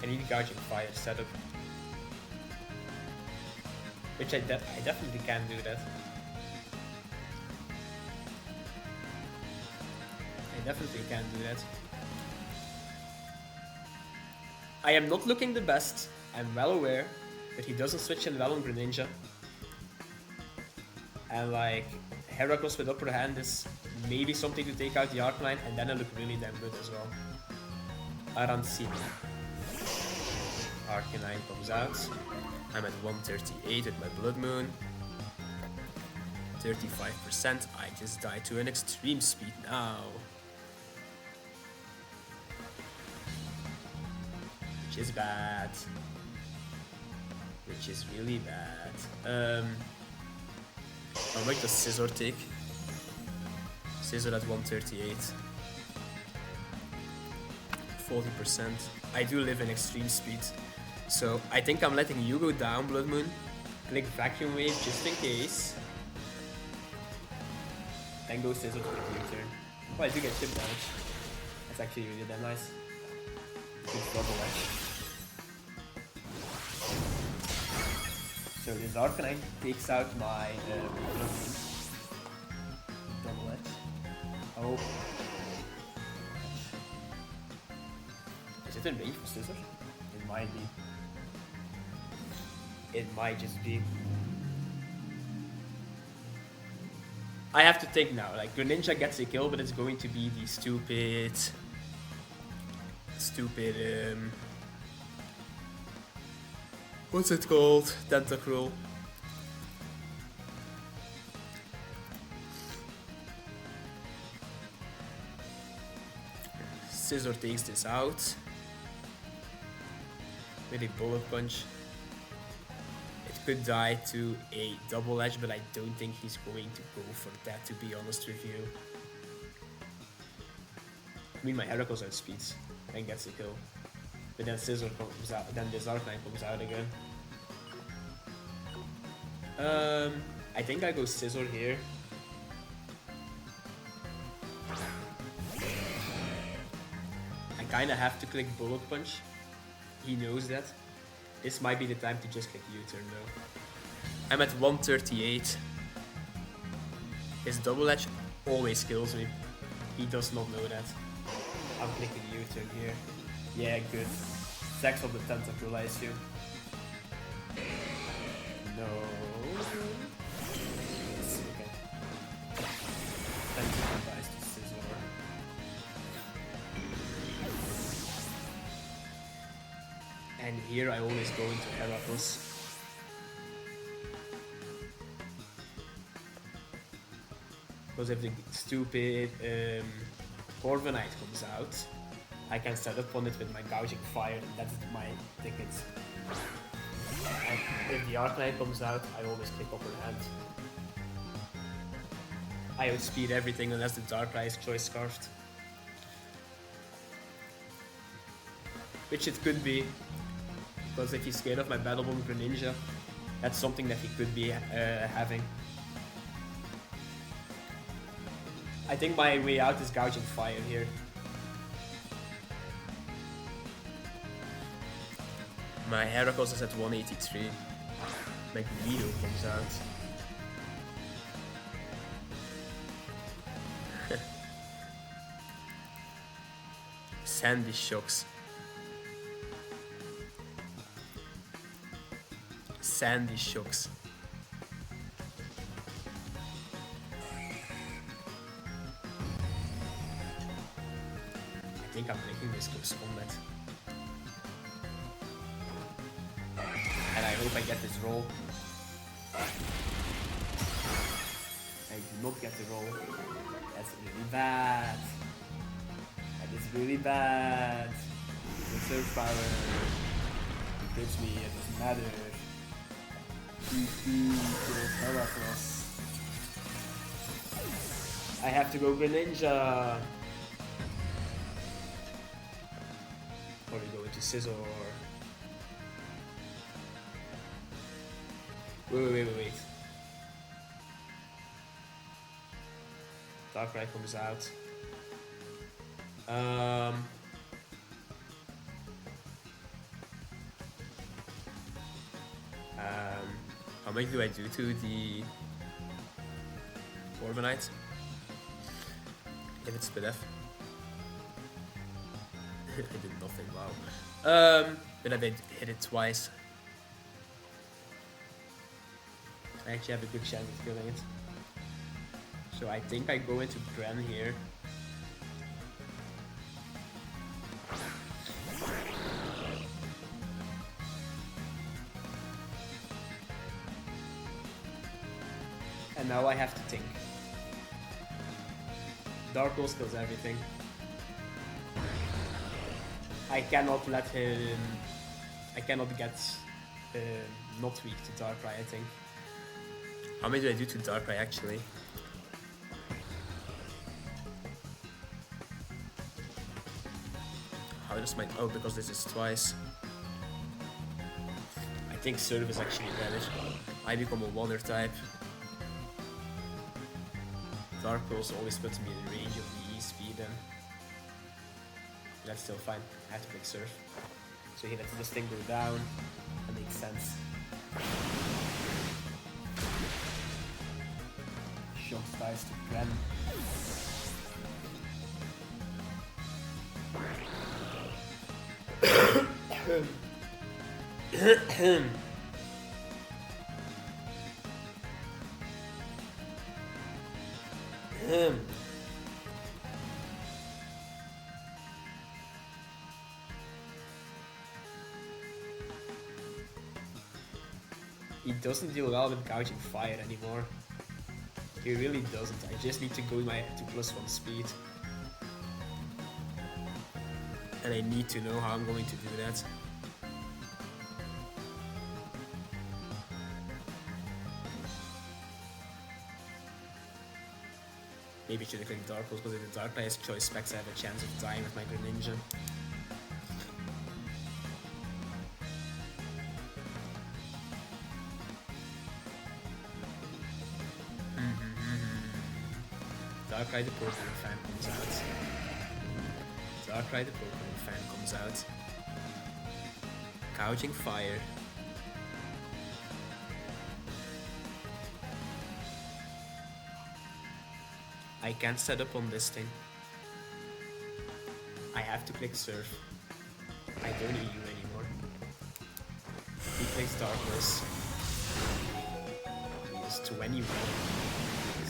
I need Guardian Fire setup. Which I definitely can do that. I definitely can do that. I am not looking the best, I'm well aware, but he doesn't switch in well on Greninja. And like, Heracross with upper hand is maybe something to take out the Arcanine, and then I look really damn good as well. Arancini. Arcanine comes out. I'm at 138 with my Blood Moon. 35%. I just died to an Extreme Speed now. Which is bad. Which is really bad. How much does Scizor take? Scizor at 138. 40%. I do live in Extreme Speed. So I think I'm letting you go down, Blood Moon. Click Vacuum Wave just in case. Then go Scizor to the U-turn. Oh, I do get chip damage. That's actually really damn nice. Good double edge. So this Arcanine takes out my Blood Moon. Double edge. Oh. it in range for Scissor? It might be. It might just be. I have to think now. Like, Greninja gets a kill, but it's going to be the stupid, what's it called? Tentacruel. Scissor takes this out with a Bullet Punch. It could die to a Double Edge, but I don't think he's going to go for that, to be honest with you. I mean, my Heracles outspeeds and gets the kill. But then Scissor comes out, then this Arcanine comes out again. I think I go Scissor here. I kinda have to click Bullet Punch. He knows that. This might be the time to just click U-turn though. I'm at 138. His Double Edge always kills me. He does not know that. I'm clicking U-turn here. Yeah, good. Sex of the Tentacruel, I assume. No. Yes, okay. Tentacruel dies to Scizor. And here I always go into Heracles. Because if the stupid Corviknight comes out, I can set up on it with my Gouging Fire, and that's my ticket. And if the Arcanine comes out, I always click Upper Hand. I outspeed everything unless the Darkrai is Choice Scarfed. Which it could be, because if he's scared of my Battlebond Greninja, that's something that he could be having. I think my way out is Gouging Fire here. My Heracles is at 183. Magneto comes out. Sandy Shocks. Sandy Shocks. I think I'm making this close combat. And I hope I get this roll. I do not get the roll. That's really bad. That is really bad. Reserve power. It hits me, it doesn't matter. Heracross. I have to go Greninja. Or we go into Scizor. Wait. Darkrai comes out. How much do I do to the Corviknight? If it's f2f. I did nothing, wow. But I did hit it twice. I actually have a good chance of killing it. So I think I go into Gren here. And now I have to think. Dark Pulse kills everything. I cannot let him... I cannot get not weak to Darkrai, I think. How many do I do to Darkrai actually? How does my... Oh, because this is twice. I think Surf is actually better. I become a water type. Dark Pulse always puts me in range of the E-speed then. That's still fine. I have to click Surf. So he lets this thing go down. That makes sense. Shocks dies to Gren. He doesn't deal well with gouging fire anymore. He really doesn't. I just need to go to +1 speed. And I need to know how I'm going to do that. Maybe I should have clicked Dark Pulse, because if the Dark Knight has choice specs, I have a chance of dying with my Greninja. Darkrai the Pokemon fan comes out. Darkrai the Pokemon fan comes out. Gouging fire. I can't set up on this thing. I have to click Surf. I don't need you anymore. He clicks Darkness. He is 21.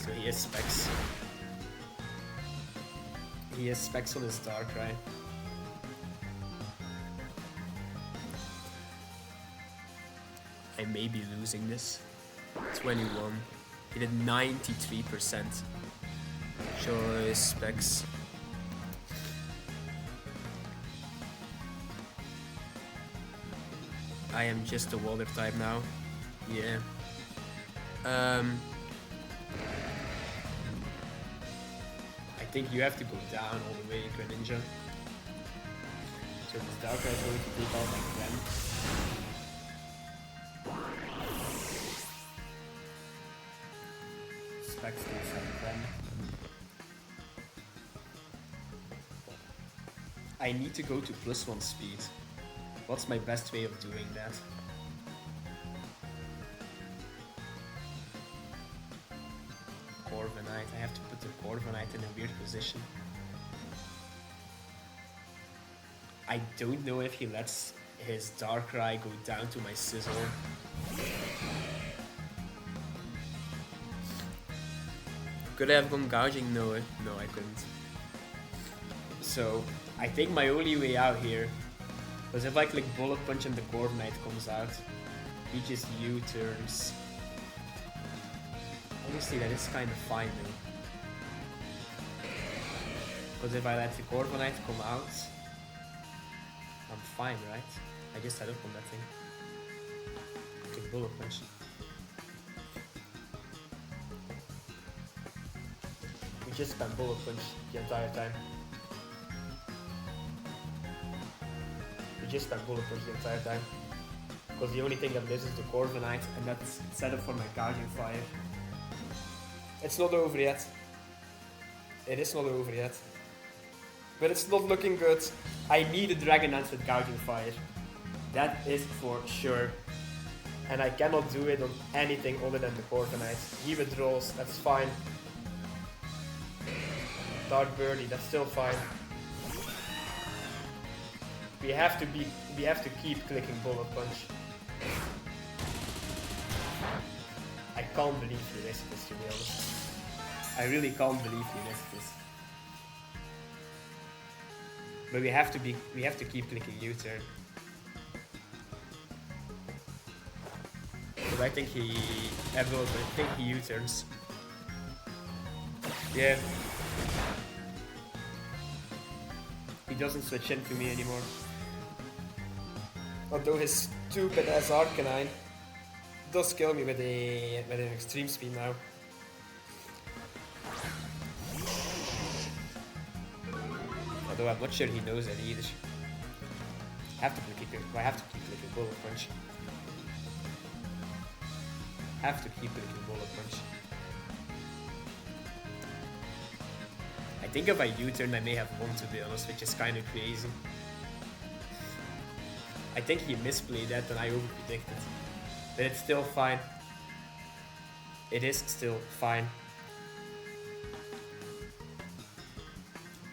So he has specs. He has specs on his Darkrai. I may be losing this. 21. He did 93%. Choice specs. I am just a water type now. Yeah. I think you have to go down all the way, Greninja. So this Darkrai is going to take out like them. Specs takes out them. I need to go to +1 speed. What's my best way of doing that? Corviknight. I have to put the Corviknight in a weird position. I don't know if he lets his Darkrai go down to my Sizzle. Could I have gone gouging? No, I couldn't. So I think my only way out here was if I click Bullet Punch and the Corviknight comes out, he just U-turns. Honestly, that is kind of fine though. Because if I let the Corviknight come out, I'm fine, right? I just had up on that thing. Click Bullet Punch. We just spam Bullet Punch the entire time. We just spam Bullet Punch the entire time. Because the only thing that lives is the Corviknight, and that's set up for my gouging fire. It's not over yet. It is not over yet. But it's not looking good. I need a Dragon Dance with gouging fire. That is for sure. And I cannot do it on anything other than the Corviknight. He withdraws, that's fine. Dark Birdie, that's still fine. We have to keep clicking Bullet Punch. I can't believe you missed this, to be honest. I really can't believe you missed this. But we have to keep clicking U-turn. But I think he U-turns. Yeah. He doesn't switch into me anymore. Although his stupid ass Arcanine does kill me with an extreme speed now. Although I'm not sure he knows that either. I have to keep clicking Bullet Punch. Have to keep clicking Bullet Punch. I think if I U-turn I may have won, to be honest, which is kind of crazy. I think he misplayed that and I overpredicted. But it's still fine. It is still fine.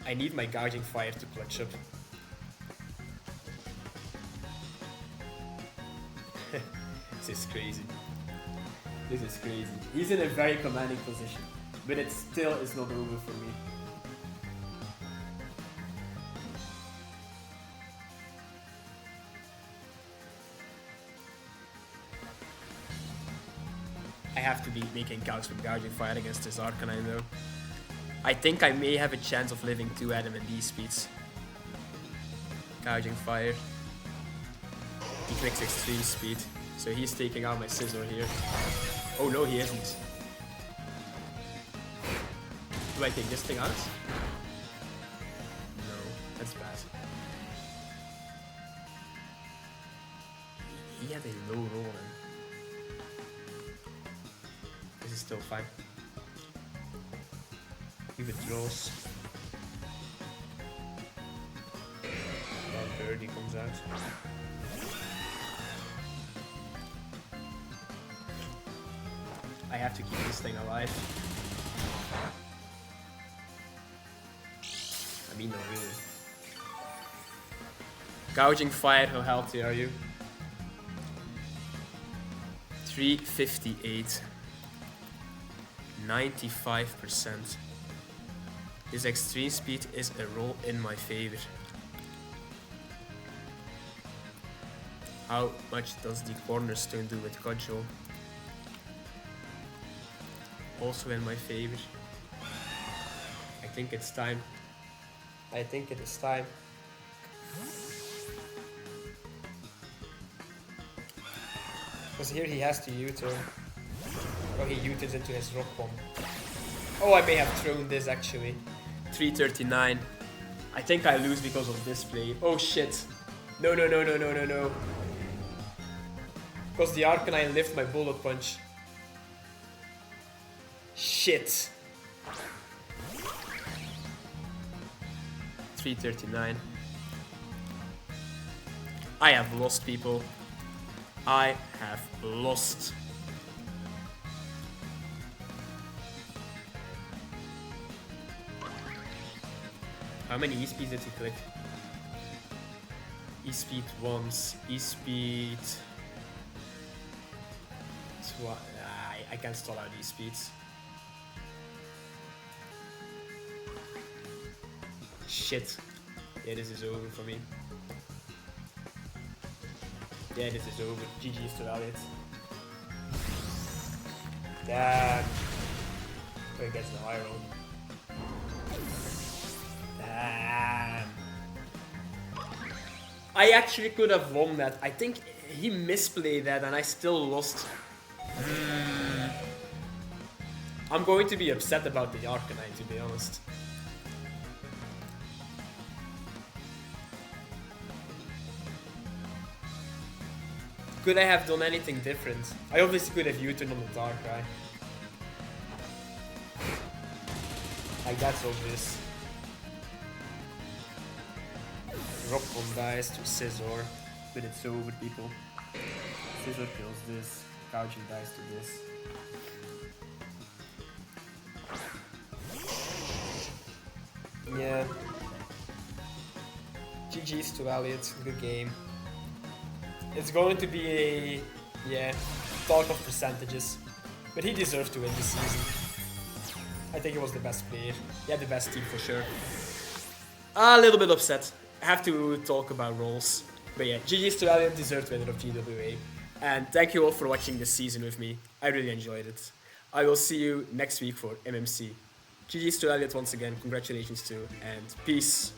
I need my gouging fire to clutch up. This is crazy. This is crazy. He's in a very commanding position, but it still is not over for me. I have to be making counts with Gouging Fire against this Arcanine though. I think I may have a chance of living 2 at him in these speeds. Gouging Fire. He clicks extreme speed, so he's taking out my Scizor here. Oh no, he isn't. Do I take this thing out? No, that's bad. He had a low roll then. This is still fine. He withdraws. Now Birdie comes out. I have to keep this thing alive. I mean, not really. Gouging Fire, how healthy are you? 358. 95%. His extreme speed is a roll in my favor. How much does the Cornerstone do with Cudgel? Also in my favor. I think it's time. I think it is time. Because here he has to U-turn. Oh, he U-turns into his Rock Bomb. Oh, I may have thrown this actually. 339. I think I lose because of this play. Oh shit. No. Because the Arcanine lived my Bullet Punch. Shit. 339. I have lost, people. I have lost. How many E-speeds did he click? E-speed once, E-speed... I can't stall out E-speeds. Shit. Yeah, this is over for me. Yeah, this is over. GG's to Elliot. Damn. Oh, he gets the high roll. Damn. I actually could have won that. I think he misplayed that and I still lost. I'm going to be upset about the Arcanine, to be honest. Could I have done anything different? I obviously could have U-turned on the Darkrai. Like, that's obvious. Rock Bomb dies to Scizor, but it's over, people. Scizor kills this, Gouging dies to this. Yeah. GG's to Elliot, good game. It's going to be a, talk of percentages, but he deserved to win this season. I think he was the best player. He had the best team for sure. A little bit upset. I have to talk about roles. But yeah, GG's to Elliot, deserved winner of GWA. And thank you all for watching this season with me. I really enjoyed it. I will see you next week for MMC. GG's to Elliot once again, congratulations too, and peace.